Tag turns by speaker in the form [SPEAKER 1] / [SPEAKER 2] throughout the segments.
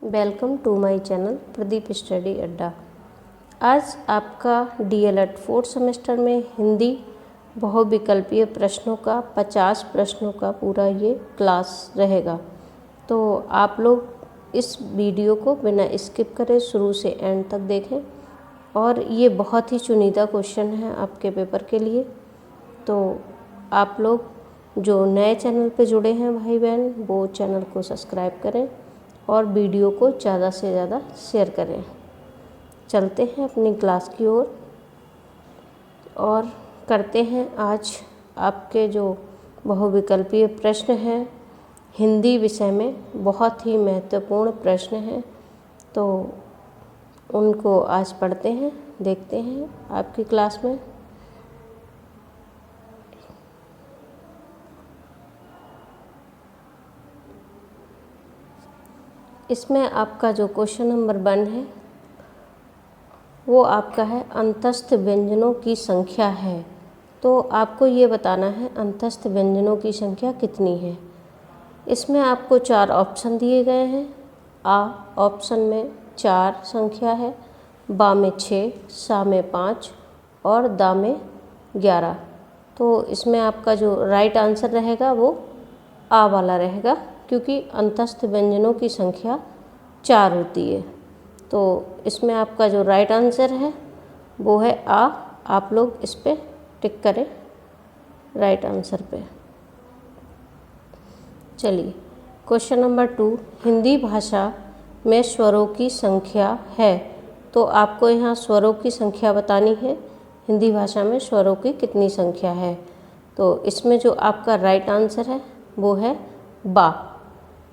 [SPEAKER 1] Welcome to my channel Pradeep study Adda. आज आपका DElEd 4th semester में हिंदी बहुविकल्पीय प्रश्नों का 50 प्रश्नों का पूरा ये क्लास रहेगा। तो आप लोग इस वीडियो को बिना स्किप करे शुरू से एंड तक देखें और ये बहुत ही चुनिंदा क्वेश्चन है आपके पेपर के लिए। तो आप लोग जो नए चैनल पे जुड़े हैं भाई बहन, वो चैनल को सब्सक्राइब करें और वीडियो को ज़्यादा से ज़्यादा शेयर करें। चलते हैं अपनी क्लास की ओर और करते हैं आज आपके जो बहुविकल्पीय प्रश्न हैं हिंदी विषय में, बहुत ही महत्वपूर्ण प्रश्न हैं। तो उनको आज पढ़ते हैं, देखते हैं आपकी क्लास में। इसमें आपका जो क्वेश्चन नंबर 1 है वो आपका है अंतस्थ व्यंजनों की संख्या है। तो आपको ये बताना है अंतस्थ व्यंजनों की संख्या कितनी है। इसमें आपको 4 ऑप्शन दिए गए हैं। आ ऑप्शन में 4 संख्या है, बा में 6, सा में 5 और दा में 11। तो इसमें आपका जो राइट आंसर रहेगा वो आ वाला रहेगा, क्योंकि अंतस्थ व्यंजनों की संख्या 4 होती है। तो इसमें आपका जो राइट आंसर है वो है आ। आप लोग इस पे टिक करें राइट आंसर पे। चलिए क्वेश्चन नंबर 2, हिंदी भाषा में स्वरों की संख्या है। तो आपको यहाँ स्वरों की संख्या बतानी है, हिंदी भाषा में स्वरों की कितनी संख्या है। तो इसमें जो आपका राइट आंसर है वो है बा।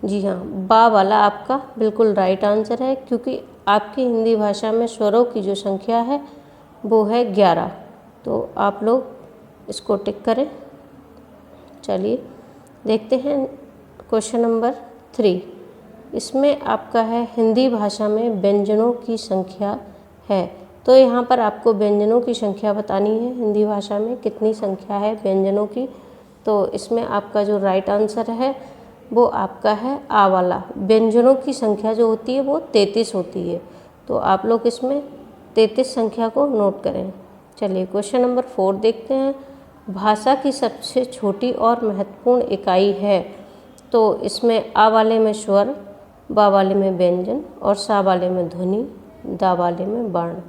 [SPEAKER 1] जी हाँ, बा वाला आपका बिल्कुल राइट आंसर है, क्योंकि आपकी हिंदी भाषा में स्वरों की जो संख्या है वो है 11। तो आप लोग इसको टिक करें। चलिए देखते हैं क्वेश्चन नंबर 3। इसमें आपका है हिंदी भाषा में व्यंजनों की संख्या है। तो यहाँ पर आपको व्यंजनों की संख्या बतानी है, हिंदी भाषा में कितनी संख्या है व्यंजनों की। तो इसमें आपका जो राइट आंसर है वो आपका है आ वाला। व्यंजनों की संख्या जो होती है वो 33 होती है। तो आप लोग इसमें 33 संख्या को नोट करें। चलिए क्वेश्चन नंबर 4 देखते हैं। भाषा की सबसे छोटी और महत्वपूर्ण इकाई है। तो इसमें आ वाले में स्वर, बा वाले में व्यंजन और सा वाले में ध्वनि, दा वाले में वर्ण।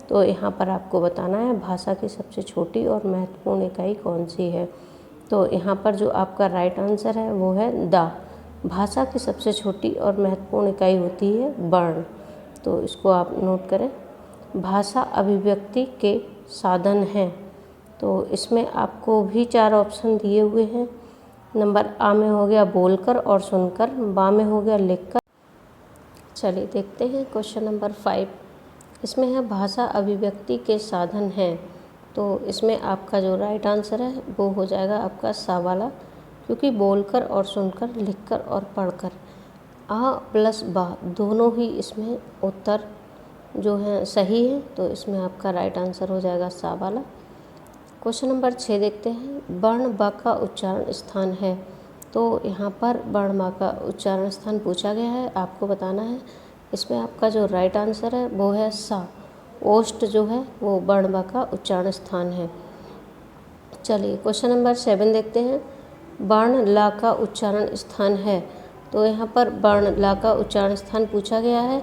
[SPEAKER 1] तो यहाँ पर आपको बताना है भाषा की सबसे छोटी और महत्वपूर्ण इकाई कौन सी है। तो यहाँ पर जो आपका राइट आंसर है वो है दा। भाषा की सबसे छोटी और महत्वपूर्ण इकाई होती है वर्ण। तो इसको आप नोट करें। भाषा अभिव्यक्ति के साधन हैं। तो इसमें आपको भी 4 ऑप्शन दिए हुए हैं। नंबर आ में हो गया बोलकर और सुनकर, बा में हो गया लिखकर। चलिए देखते हैं क्वेश्चन नंबर 5। इसमें है भाषा अभिव्यक्ति के साधन हैं। तो इसमें आपका जो राइट आंसर है वो हो जाएगा आपका सा वाला, क्योंकि बोलकर और सुनकर, लिखकर और पढ़कर, आ प्लस बा दोनों ही इसमें उत्तर जो है सही है। तो इसमें आपका राइट आंसर हो जाएगा सा वाला। क्वेश्चन नंबर 6 देखते हैं। वर्ण बा का उच्चारण स्थान है। तो यहाँ पर वर्ण बा का उच्चारण स्थान पूछा गया है, आपको बताना है। इसमें आपका जो राइट आंसर है वो है सा। ओष्ठ जो है वो वर्ण बा का उच्चारण स्थान है। चलिए क्वेश्चन नंबर 7 देखते हैं। वर्ण ला का उच्चारण स्थान है। तो यहाँ पर वर्ण ला का उच्चारण स्थान पूछा गया है।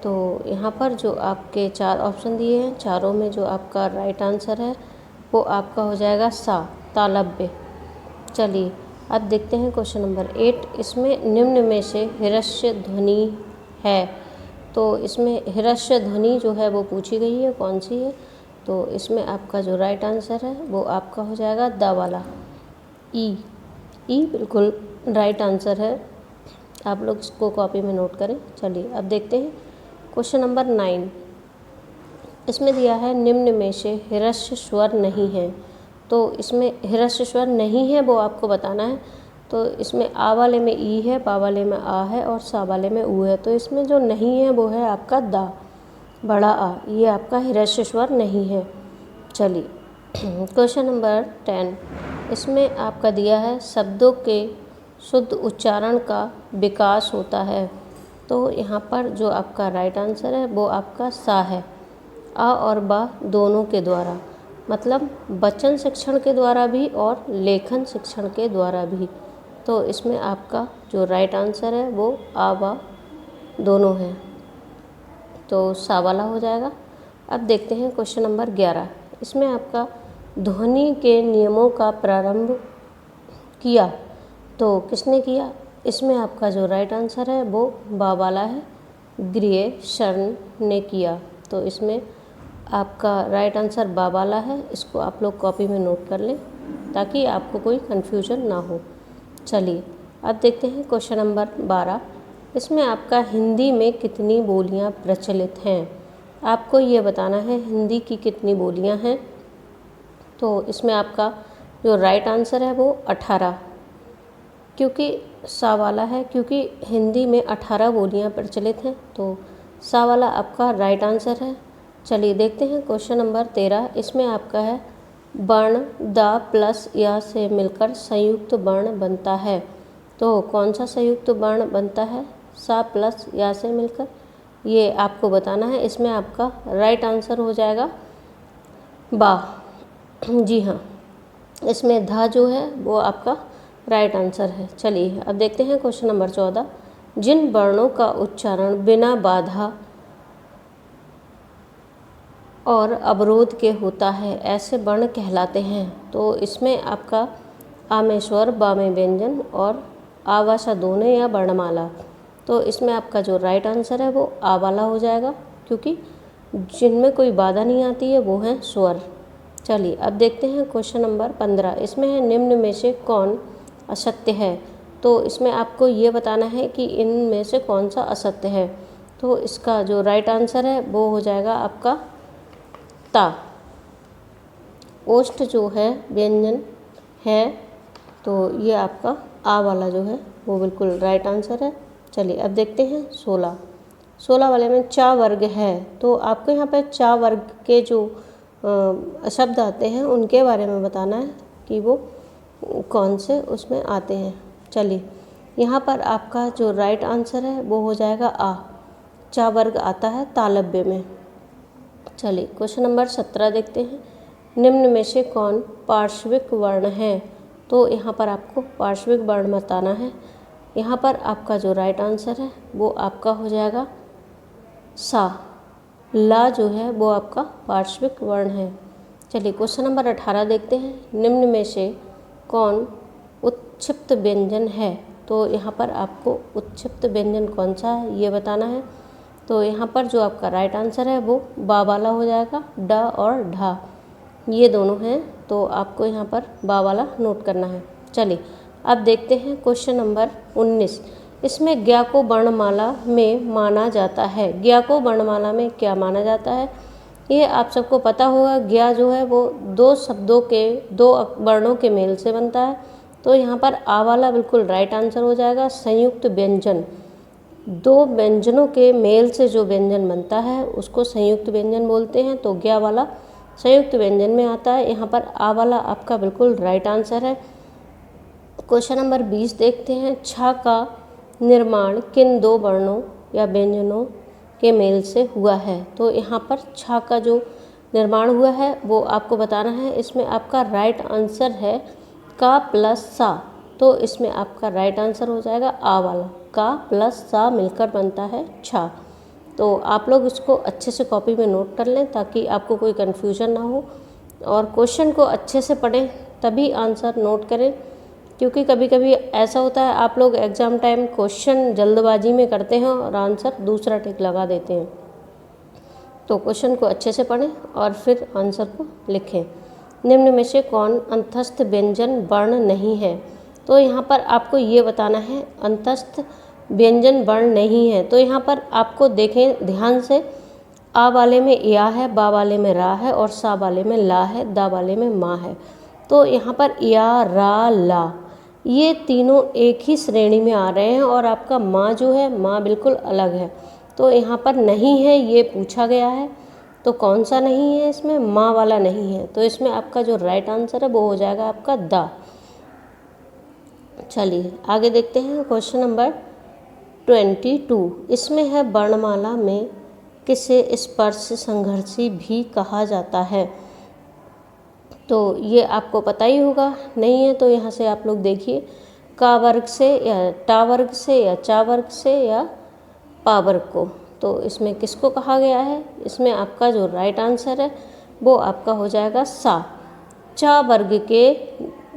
[SPEAKER 1] तो यहाँ पर जो आपके 4 ऑप्शन दिए हैं, चारों में जो आपका राइट आंसर है वो आपका हो जाएगा सा, तालव्य। चलिए अब देखते हैं क्वेश्चन नंबर 8। इसमें निम्न में से ह्रस्व ध्वनि है। तो इसमें ह्रस्व ध्वनि जो है वो पूछी गई है, कौन सी है। तो इसमें आपका जो राइट आंसर है वो आपका हो जाएगा दा वाला, ई। ई बिल्कुल राइट आंसर है, आप लोग इसको कॉपी में नोट करें। चलिए अब देखते हैं क्वेश्चन नंबर 9। इसमें दिया है निम्न में से ह्रस्व स्वर नहीं है। तो इसमें ह्रस्व स्वर नहीं है वो आपको बताना है। तो इसमें आ वाले में ई है, बा वाले में आ है और सा वाले में ऊ है। तो इसमें जो नहीं है वो है आपका दा, बड़ा आ। ये आपका ह्रस्व स्वर नहीं है। चलिए क्वेश्चन नंबर 10। इसमें आपका दिया है शब्दों के शुद्ध उच्चारण का विकास होता है। तो यहाँ पर जो आपका राइट आंसर है वो आपका सा है। आ और बा दोनों के द्वारा, मतलब वचन शिक्षण के द्वारा भी और लेखन शिक्षण के द्वारा भी। तो इसमें आपका जो राइट आंसर है वो आ बा दोनों है, तो सा वाला हो जाएगा। अब देखते हैं क्वेश्चन नंबर 11। इसमें आपका ध्वनि के नियमों का प्रारंभ किया तो किसने किया? इसमें आपका जो राइट आंसर है वो बा वाला है, ग्रियर्सन ने किया। तो इसमें आपका राइट आंसर बा वाला है। इसको आप लोग कॉपी में नोट कर लें ताकि आपको कोई कन्फ्यूजन ना हो। चलिए अब देखते हैं क्वेश्चन नंबर 12। इसमें आपका हिंदी में कितनी बोलियां प्रचलित हैं? आपको ये बताना है हिंदी की कितनी बोलियां हैं। तो इसमें आपका जो राइट आंसर है वो 18, क्योंकि सा वाला है, क्योंकि हिंदी में 18 बोलियां प्रचलित हैं, तो सा वाला आपका राइट आंसर है। चलिए देखते हैं क्वेश्चन नंबर 13। इसमें आपका है वर्ण द प्लस या से मिलकर संयुक्त वर्ण बनता है। तो कौन सा संयुक्त वर्ण बनता है सा प्लस या से मिलकर, ये आपको बताना है। इसमें आपका राइट आंसर हो जाएगा बा। जी हाँ, इसमें धा जो है वो आपका राइट आंसर है। चलिए अब देखते हैं क्वेश्चन नंबर 14। जिन वर्णों का उच्चारण बिना बाधा और अवरोध के होता है ऐसे वर्ण कहलाते हैं। तो इसमें आपका आ में स्वर, बा में व्यंजन और आवासा दोनों या वर्णमाला। तो इसमें आपका जो राइट आंसर है वो आ वाला हो जाएगा, क्योंकि जिनमें कोई बाधा नहीं आती है वो हैं स्वर। चलिए अब देखते हैं क्वेश्चन नंबर 15। इसमें है निम्न में से कौन असत्य है? तो इसमें आपको ये बताना है कि इनमें से कौन सा असत्य है। तो इसका जो राइट आंसर है वो हो जाएगा आपका ता। ओष्ठ जो है व्यंजन है, तो ये आपका आ वाला जो है वो बिल्कुल राइट आंसर है। चलिए अब देखते हैं 16 वाले में चा वर्ग है। तो आपको यहाँ पे चा वर्ग के जो शब्द आते हैं उनके बारे में बताना है कि वो कौन से उसमें आते हैं। चलिए यहाँ पर आपका जो राइट आंसर है वो हो जाएगा आ। चा वर्ग आता है तालव्य में। चलिए क्वेश्चन नंबर 17 देखते हैं। निम्न में से कौन पार्श्विक वर्ण है? तो यहाँ पर आपको पार्श्विक वर्ण बताना है। यहाँ पर आपका जो राइट आंसर है वो आपका हो जाएगा सा। ला जो है वो आपका पार्श्विक वर्ण है। चलिए क्वेश्चन नंबर 18 देखते हैं। निम्न में से कौन उत्क्षिप्त व्यंजन है? तो यहाँ पर आपको उत्क्षिप्त व्यंजन कौन सा है ये बताना है। तो यहाँ पर जो आपका राइट आंसर है वो बा वाला हो जाएगा। ड और ढा ये दोनों हैं, तो आपको यहाँ पर बा वाला नोट करना है। चलिए अब देखते हैं क्वेश्चन नंबर 19। इसमें ज्ञा को वर्णमाला में माना जाता है। ज्ञा को वर्णमाला में क्या माना जाता है ये आप सबको पता होगा। ज्ञा जो है वो दो शब्दों के, दो वर्णों के मेल से बनता है। तो यहाँ पर आ वाला बिल्कुल राइट आंसर हो जाएगा। संयुक्त व्यंजन, दो व्यंजनों के मेल से जो व्यंजन बनता है उसको संयुक्त व्यंजन बोलते हैं। तो ज्ञा वाला संयुक्त व्यंजन में आता है। यहाँ पर आ वाला आपका बिल्कुल राइट आंसर है। क्वेश्चन नंबर 20 देखते हैं। छा का निर्माण किन दो वर्णों या व्यंजनों के मेल से हुआ है? तो यहाँ पर छा का जो निर्माण हुआ है वो आपको बताना है। इसमें आपका राइट आंसर है का प्लस सा। तो इसमें आपका राइट आंसर हो जाएगा आ वाला। का प्लस सा मिलकर बनता है छा। तो आप लोग इसको अच्छे से कॉपी में नोट कर लें ताकि आपको कोई कन्फ्यूजन ना हो, और क्वेश्चन को अच्छे से पढ़ें तभी आंसर नोट करें, क्योंकि कभी कभी ऐसा होता है आप लोग एग्ज़ाम टाइम क्वेश्चन जल्दबाजी में करते हैं और आंसर दूसरा टिक लगा देते हैं। तो क्वेश्चन को अच्छे से पढ़ें और फिर आंसर को लिखें। निम्न में से कौन अंतस्थ व्यंजन वर्ण नहीं है? तो यहाँ पर आपको ये बताना है अंतस्थ व्यंजन वर्ण नहीं है। तो यहाँ पर आपको देखें ध्यान से, आ वाले में या है, बा वाले में रा है और सा वाले में ला है, दा वाले में मा है। तो यहाँ पर या, रा, ला ये तीनों एक ही श्रेणी में आ रहे हैं और आपका माँ जो है माँ बिल्कुल अलग है। तो यहाँ पर नहीं है ये पूछा गया है, तो कौन सा नहीं है? इसमें माँ वाला नहीं है। तो इसमें आपका जो राइट आंसर है वो हो जाएगा आपका दा। चलिए आगे देखते हैं क्वेश्चन नंबर 22 इसमें है वर्णमाला में किसे स्पर्श संघर्षी भी कहा जाता है। तो ये आपको पता ही होगा, नहीं है तो यहाँ से आप लोग देखिए, का वर्ग से या टा वर्ग से या चा वर्ग से या पा वर्ग को। तो इसमें किसको कहा गया है? इसमें आपका जो राइट आंसर है वो आपका हो जाएगा सा। चा वर्ग के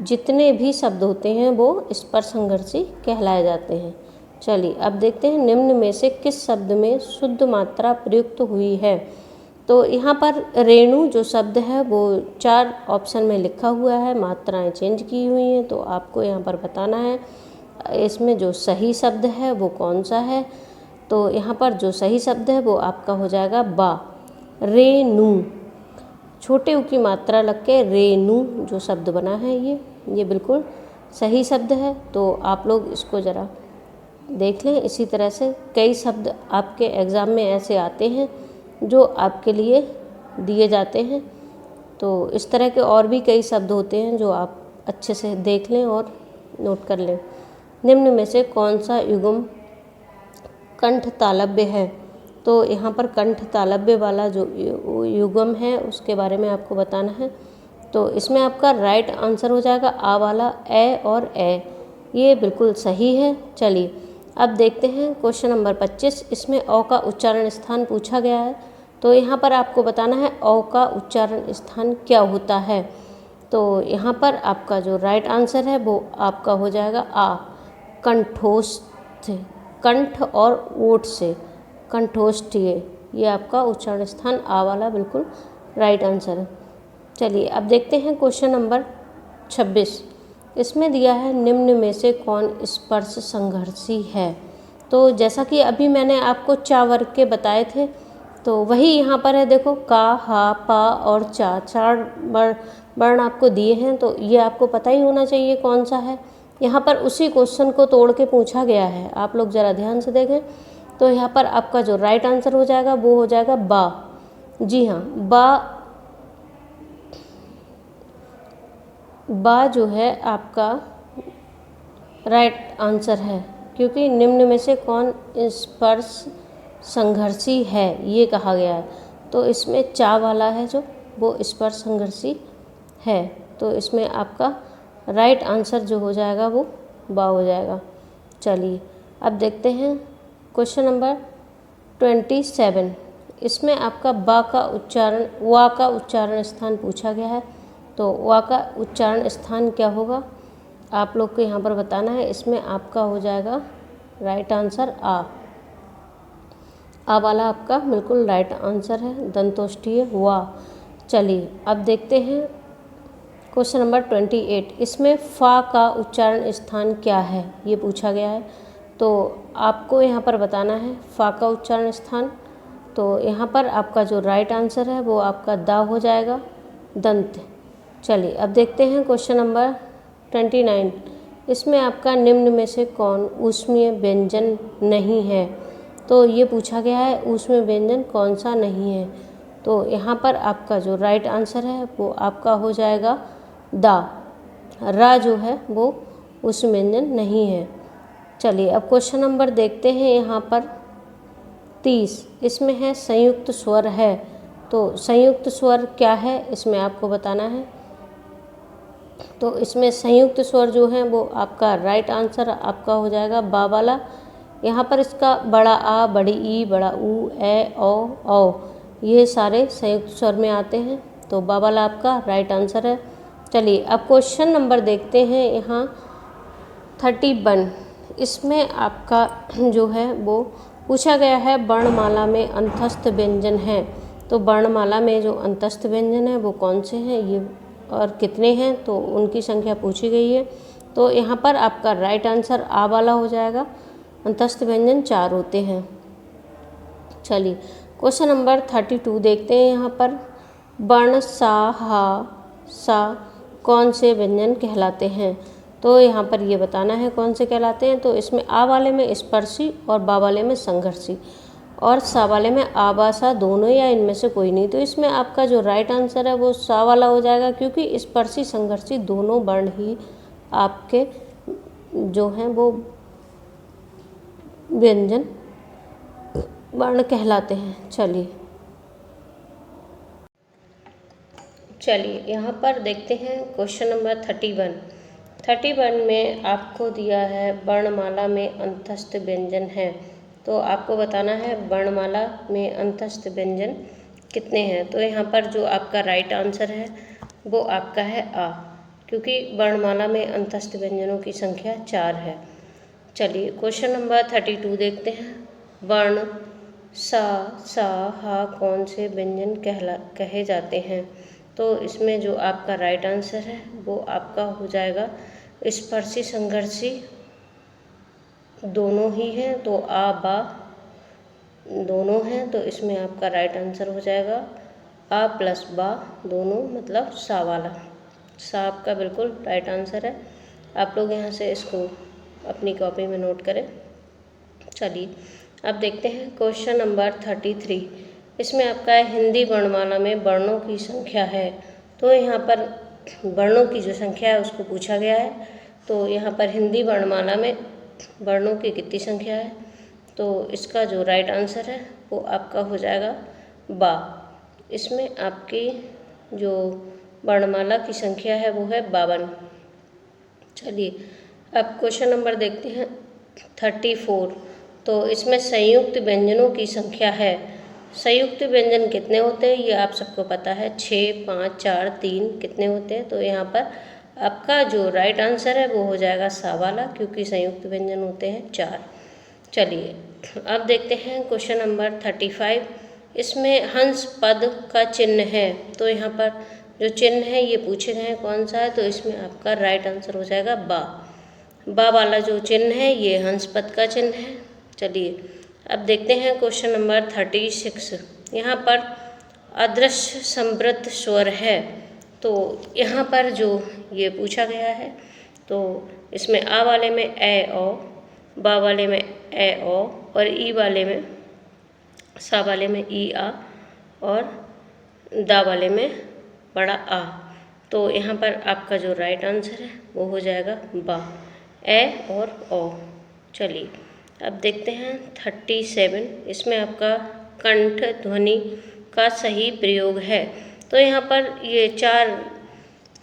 [SPEAKER 1] जितने भी शब्द होते हैं वो स्पर्श संघर्षी कहलाए जाते हैं। चलिए अब देखते हैं निम्न में से किस शब्द में शुद्ध मात्रा प्रयुक्त हुई है। तो यहाँ पर रेणु जो शब्द है वो 4 ऑप्शन में लिखा हुआ है, मात्राएं चेंज की हुई हैं। तो आपको यहाँ पर बताना है इसमें जो सही शब्द है वो कौन सा है। तो यहाँ पर जो सही शब्द है वो आपका हो जाएगा बा, रेणु। छोटे ऊ की मात्रा लग के रेणु जो शब्द बना है ये बिल्कुल सही शब्द है। तो आप लोग इसको ज़रा देख लें। इसी तरह से कई शब्द आपके एग्ज़ाम में ऐसे आते हैं जो आपके लिए दिए जाते हैं। तो इस तरह के और भी कई शब्द होते हैं जो आप अच्छे से देख लें और नोट कर लें। निम्न में से कौन सा युग्म कंठ तालव्य है। तो यहाँ पर कंठ तालव्य वाला जो युग्म है उसके बारे में आपको बताना है। तो इसमें आपका राइट आंसर हो जाएगा आ वाला, ए और ए, ये बिल्कुल सही है। चलिए अब देखते हैं क्वेश्चन नंबर 25। इसमें औ का उच्चारण स्थान पूछा गया है। तो यहाँ पर आपको बताना है औ का उच्चारण स्थान क्या होता है। तो यहाँ पर आपका जो राइट आंसर है वो आपका हो जाएगा आ, कंठोष्ठ, कंठ और ओठ से कंठोष्ठ, ये आपका उच्चारण स्थान आ वाला बिल्कुल राइट आंसर है। चलिए अब देखते हैं क्वेश्चन नंबर 26। इसमें दिया है निम्न में से कौन स्पर्श संघर्षी है। तो जैसा कि अभी मैंने आपको चा वर्ग के बताए थे तो वही यहाँ पर है। देखो का, हा, पा और चा, 4 वर्ण आपको दिए हैं। तो ये आपको पता ही होना चाहिए कौन सा है। यहाँ पर उसी क्वेश्चन को तोड़ के पूछा गया है, आप लोग ज़रा ध्यान से देखें। तो यहाँ पर आपका जो राइट आंसर हो जाएगा वो हो जाएगा बा। जी हाँ, बा जो है आपका राइट आंसर है, क्योंकि निम्न में से कौन स्पर्श संघर्षी है ये कहा गया है। तो इसमें चा वाला है जो वो स्पर्श संघर्षी है। तो इसमें आपका राइट आंसर जो हो जाएगा वो बा हो जाएगा। चलिए अब देखते हैं क्वेश्चन नंबर 27। इसमें आपका बा का उच्चारण, वा का उच्चारण स्थान पूछा गया है। तो वा का उच्चारण स्थान क्या होगा आप लोग को यहाँ पर बताना है। इसमें आपका हो जाएगा राइट आंसर आ वाला आपका बिल्कुल राइट आंसर है, दंतोष्ठीय वा। चलिए अब देखते हैं क्वेश्चन नंबर 28। इसमें फा का उच्चारण स्थान क्या है ये पूछा गया है। तो आपको यहाँ पर बताना है फा का उच्चारण स्थान। तो यहाँ पर आपका जो राइट आंसर है वो आपका दा हो जाएगा, दंत। चलिए अब देखते हैं क्वेश्चन नंबर 29। इसमें आपका निम्न में से कौन ऊष्मीय व्यंजन नहीं है। तो ये पूछा गया है ऊष्मीय व्यंजन कौन सा नहीं है। तो यहाँ पर आपका जो राइट आंसर है वो आपका हो जाएगा दा, रा जो है वो ऊष्मीय व्यंजन नहीं है। चलिए अब क्वेश्चन नंबर देखते हैं यहाँ पर 30। इसमें है संयुक्त स्वर है। तो संयुक्त स्वर क्या है इसमें आपको बताना है। तो इसमें संयुक्त स्वर जो है वो आपका राइट आंसर आपका हो जाएगा बा वाला। यहाँ पर इसका बड़ा आ, बड़ी ई, बड़ा ऊ, ए, औ, ये सारे संयुक्त स्वर में आते हैं। तो बा वाला आपका राइट आंसर है। चलिए अब क्वेश्चन नंबर देखते हैं यहाँ 31। इसमें आपका जो है वो पूछा गया है वर्णमाला में अंतस्थ व्यंजन है। तो वर्णमाला में जो अंतस्थ व्यंजन है वो कौन से हैं ये और कितने हैं, तो उनकी संख्या पूछी गई है। तो यहाँ पर आपका राइट आंसर आ वाला हो जाएगा, अंतस्थ व्यंजन 4 होते हैं। चलिए क्वेश्चन नंबर 32 देखते हैं। यहाँ पर वर्ण सा, हा, सा कौन से व्यंजन कहलाते हैं। तो यहाँ पर ये बताना है कौन से कहलाते हैं। तो इसमें आ वाले में स्पर्शी और बा वाले में संघर्षी और सा वाले में आबासा दोनों या इनमें से कोई नहीं। तो इसमें आपका जो राइट आंसर है वो सा वाला हो जाएगा, क्योंकि स्पर्शी संघर्षी दोनों वर्ण ही आपके जो हैं वो व्यंजन वर्ण कहलाते हैं। चलिए यहाँ पर देखते हैं क्वेश्चन नंबर 31 में आपको दिया है वर्णमाला में अंतस्थ व्यंजन है, तो आपको बताना है वर्णमाला में अंतस्थ व्यंजन कितने हैं। तो यहाँ पर जो आपका राइट आंसर है वो आपका है आ, क्योंकि वर्णमाला में अंतस्थ व्यंजनों की संख्या 4 है। चलिए क्वेश्चन नंबर 32 देखते हैं। वर्ण सा, सा, हा कौन से व्यंजन कहे जाते हैं। तो इसमें जो आपका राइट आंसर है वो आपका हो जाएगा स्पर्शी संघर्षी दोनों ही हैं, तो आ बा दोनों हैं, तो इसमें आपका राइट आंसर हो जाएगा आ प्लस बा दोनों, मतलब सा वाला। सा आपका बिल्कुल राइट आंसर है। आप लोग यहाँ से इसको अपनी कॉपी में नोट करें। चलिए अब देखते हैं क्वेश्चन नंबर 33। इसमें आपका हिंदी वर्णमाला में वर्णों की संख्या है। तो यहाँ पर वर्णों की जो संख्या है उसको पूछा गया है। तो यहाँ पर हिंदी वर्णमाला में वर्णों की कितनी संख्या है, तो इसका जो राइट आंसर है वो आपका हो जाएगा बा। इसमें आपकी जो वर्णमाला की संख्या है वो है 52। चलिए अब क्वेश्चन नंबर देखते हैं 34। तो इसमें संयुक्त व्यंजनों की संख्या है। संयुक्त व्यंजन कितने होते हैं ये आप सबको पता है, 6, 5, 4, 3 कितने होते हैं। तो यहाँ पर आपका जो राइट आंसर है वो हो जाएगा सा वाला, क्योंकि संयुक्त व्यंजन होते हैं 4। चलिए अब देखते हैं क्वेश्चन नंबर 35। इसमें हंस पद का चिन्ह है। तो यहाँ पर जो चिन्ह है ये पूछे गए हैं कौन सा है, तो इसमें आपका राइट आंसर हो जाएगा बा वाला जो चिन्ह है ये हंस पद का चिन्ह है। चलिए अब देखते हैं क्वेश्चन नंबर 36। यहाँ पर अदृश्य संवृत स्वर है। तो यहाँ पर जो ये पूछा गया है, तो इसमें आ वाले में ए ओ, बा वाले में ए ओ, और ई वाले में सा वाले में ई आ, और दा वाले में बड़ा आ। तो यहाँ पर आपका जो राइट आंसर है वो हो जाएगा बा, ए और ओ। चलिए अब देखते हैं 37। इसमें आपका कंठ ध्वनि का सही प्रयोग है। तो यहाँ पर ये 4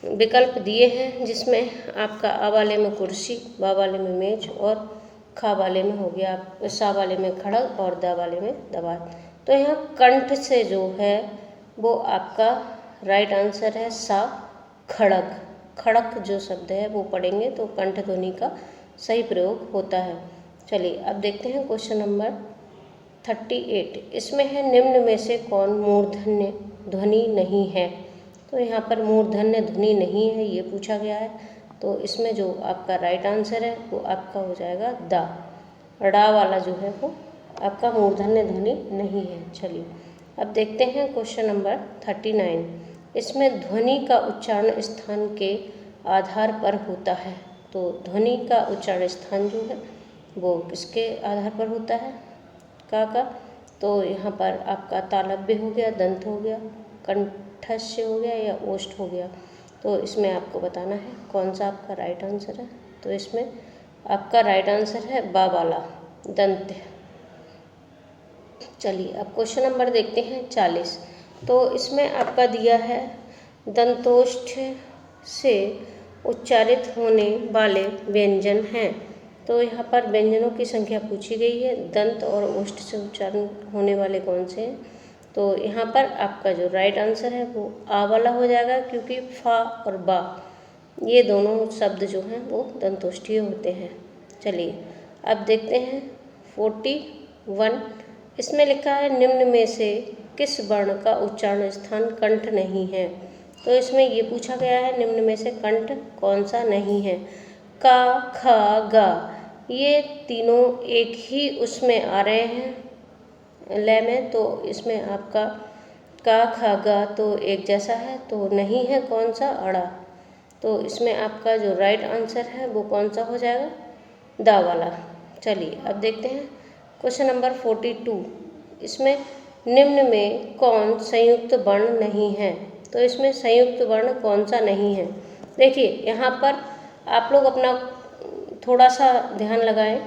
[SPEAKER 1] विकल्प दिए हैं, जिसमें आपका आ वाले में कुर्सी, बा वाले में मेज, और खा वाले में हो गया, सा वाले में खड़ग, और दा वाले में दवात। तो यहाँ कंठ से जो है वो आपका राइट आंसर है सा, खड़ग। खड़क जो शब्द है वो पढ़ेंगे तो कंठ ध्वनि का सही प्रयोग होता है। चलिए अब देखते हैं क्वेश्चन नंबर 38। इसमें है निम्न में से कौन मूर्धन्य ध्वनि नहीं है। तो यहाँ पर मूर्धन्य ध्वनि नहीं है ये पूछा गया है। तो इसमें जो आपका राइट आंसर है वो आपका हो जाएगा दा, ड़ा वाला जो है वो आपका मूर्धन्य ध्वनि नहीं है। चलिए अब देखते हैं क्वेश्चन नंबर 39। इसमें ध्वनि का उच्चारण स्थान के आधार पर होता है। तो ध्वनि का उच्चारण स्थान जो है वो किसके आधार पर होता है, का। तो यहाँ पर आपका तालव्य हो गया, दंत हो गया, कंठस्य हो गया, या ओष्ठ हो गया। तो इसमें आपको बताना है कौन सा आपका राइट आंसर है। तो इसमें आपका राइट आंसर है बा वाला, दंत। चलिए अब क्वेश्चन नंबर देखते हैं 40। तो इसमें आपका दिया है दंतोष्ठ से उच्चारित होने वाले व्यंजन हैं। तो यहाँ पर व्यंजनों की संख्या पूछी गई है, दंत और ओष्ठ से उच्चारण होने वाले कौन से हैं। तो यहाँ पर आपका जो राइट आंसर है वो आ वाला हो जाएगा, क्योंकि फा और बा ये दोनों शब्द जो हैं वो दंतोष्ठीय होते हैं। चलिए अब देखते हैं 41। इसमें लिखा है निम्न में से किस वर्ण का उच्चारण स्थान कंठ नहीं है। तो इसमें ये पूछा गया है निम्न में से कंठ कौन सा नहीं है। का, खा, गा ये तीनों एक ही उसमें आ रहे हैं लय में। तो इसमें आपका का, खा, गा तो एक जैसा है, तो नहीं है कौन सा, अड़ा। तो इसमें आपका जो राइट आंसर है वो कौन सा हो जाएगा, दा वाला। चलिए अब देखते हैं क्वेश्चन नंबर 42। इसमें निम्न में कौन संयुक्त वर्ण नहीं है। तो इसमें संयुक्त वर्ण कौन सा नहीं है। देखिए यहाँ पर आप लोग अपना थोड़ा सा ध्यान लगाएं।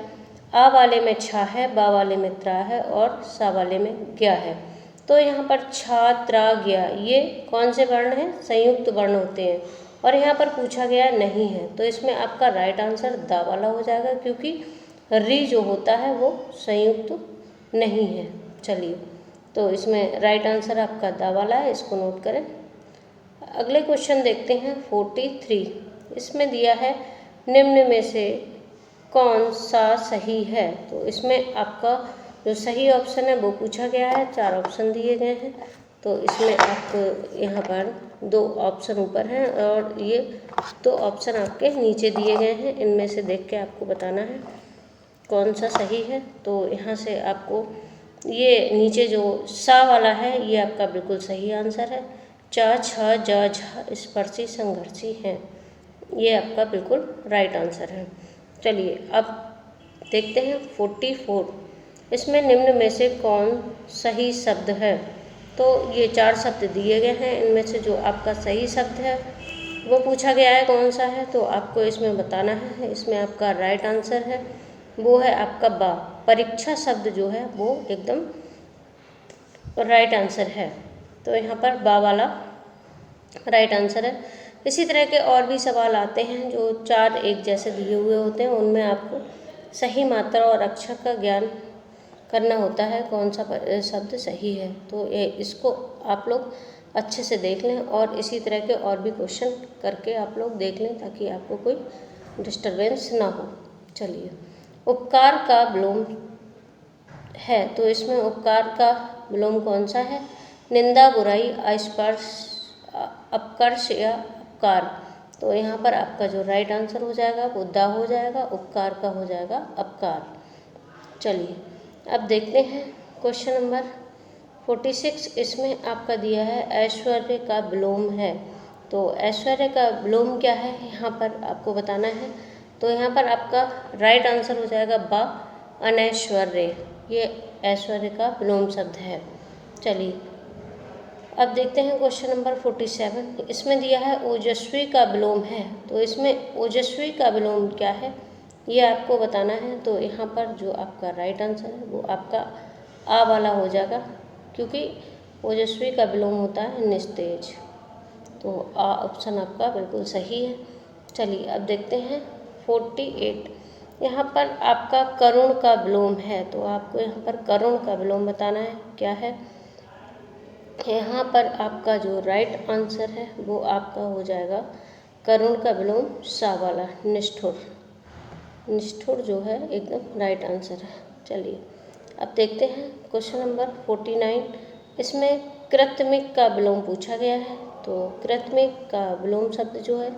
[SPEAKER 1] आ वाले में छा है, बा वाले में त्रा है और सा वाले में ज्ञा है। तो यहाँ पर छा, त्रा, ज्ञा ये कौन से वर्ण हैं? संयुक्त वर्ण होते हैं। और यहाँ पर पूछा गया नहीं है, तो इसमें आपका राइट आंसर दा वाला हो जाएगा, क्योंकि री जो होता है वो संयुक्त नहीं है। चलिए, तो इसमें राइट आंसर आपका दा वाला है, इसको नोट करें। अगले क्वेश्चन देखते हैं 43। इसमें दिया है निम्न में से कौन सा सही है। तो इसमें आपका जो सही ऑप्शन है वो पूछा गया है, 4 ऑप्शन दिए गए हैं। तो इसमें आप यहाँ पर 2 ऑप्शन ऊपर हैं और ये 2 ऑप्शन आपके नीचे दिए गए हैं। इनमें से देख के आपको बताना है कौन सा सही है। तो यहाँ से आपको ये नीचे जो सा वाला है ये आपका बिल्कुल सही आंसर है। च, छ, ज, झ स्पर्शी संघर्षी हैं, ये आपका बिल्कुल राइट आंसर है। चलिए अब देखते हैं 44। इसमें निम्न में से कौन सही शब्द है। तो ये 4 शब्द दिए गए हैं, इनमें से जो आपका सही शब्द है वो पूछा गया है कौन सा है, तो आपको इसमें बताना है। इसमें आपका राइट आंसर है वो है आपका बा। परीक्षा शब्द जो है वो एकदम राइट आंसर है, तो यहाँ पर बा वाला राइट आंसर है। इसी तरह के और भी सवाल आते हैं जो 4 एक जैसे दिए हुए होते हैं, उनमें आपको सही मात्रा और अक्षर का ज्ञान करना होता है कौन सा शब्द सही है। तो इसको आप लोग अच्छे से देख लें और इसी तरह के और भी क्वेश्चन करके आप लोग देख लें ताकि आपको कोई डिस्टरबेंस ना हो। चलिए, उपकार का विलोम है, तो इसमें उपकार का विलोम कौन सा है? निंदा, बुराई, अस्पर्श, अपकर्ष या अपकार। तो यहाँ पर आपका जो राइट आंसर हो जाएगा वो दा हो जाएगा, उपकार का हो जाएगा अपकार। चलिए अब देखते हैं क्वेश्चन नंबर 46। इसमें आपका दिया है ऐश्वर्य का विलोम है। तो ऐश्वर्य का विलोम क्या है यहाँ पर आपको बताना है। तो यहाँ पर आपका राइट आंसर हो जाएगा बा, अनैश्वर्य, ये ऐश्वर्य का विलोम शब्द है। चलिए अब देखते हैं क्वेश्चन नंबर 47। इसमें दिया है ओजस्वी का विलोम है। तो इसमें ओजस्वी का विलोम क्या है ये आपको बताना है। तो यहाँ पर जो आपका राइट आंसर है वो आपका आ वाला हो जाएगा, क्योंकि ओजस्वी का विलोम होता है निस्तेज। तो आ ऑप्शन आपका बिल्कुल सही है। चलिए अब देखते हैं 48। यहाँ पर आपका करुण का विलोम है। तो आपको यहाँ पर करुण का विलोम बताना है क्या है। यहाँ पर आपका जो राइट आंसर है वो आपका हो जाएगा करुण का विलोम सा वाला, निष्ठुर। निष्ठुर जो है एकदम राइट आंसर है। चलिए अब देखते हैं क्वेश्चन नंबर 49। इसमें कृत्रिमिक का विलोम पूछा गया है। तो कृत्रिमिक का विलोम शब्द जो है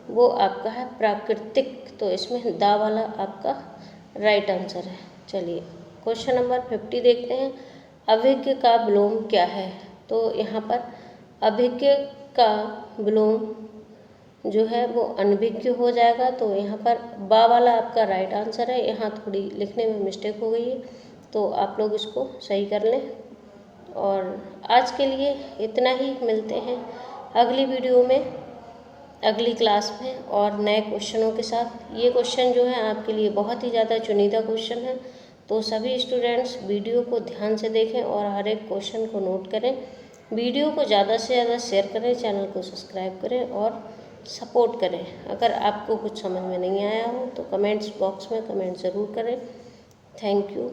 [SPEAKER 1] वो आपका है प्राकृतिक। तो इसमें दा वाला आपका राइट आंसर है। चलिए क्वेश्चन नंबर 50 देखते हैं। अभिज्ञ का विलोम क्या है। तो यहाँ पर अभिज्ञ का विलोम जो है वो अनभिज्ञ हो जाएगा। तो यहाँ पर बा वाला आपका राइट आंसर है। यहाँ थोड़ी लिखने में मिस्टेक हो गई है, तो आप लोग इसको सही कर लें। और आज के लिए इतना ही, मिलते हैं अगली वीडियो में, अगली क्लास में और नए क्वेश्चनों के साथ। ये क्वेश्चन जो है आपके लिए बहुत ही ज़्यादा चुनिंदा क्वेश्चन है, तो सभी स्टूडेंट्स वीडियो को ध्यान से देखें और हर एक क्वेश्चन को नोट करें। वीडियो को ज़्यादा से ज़्यादा शेयर करें, चैनल को सब्सक्राइब करें और सपोर्ट करें। अगर आपको कुछ समझ में नहीं आया हो तो कमेंट्स बॉक्स में कमेंट ज़रूर करें। Thank you.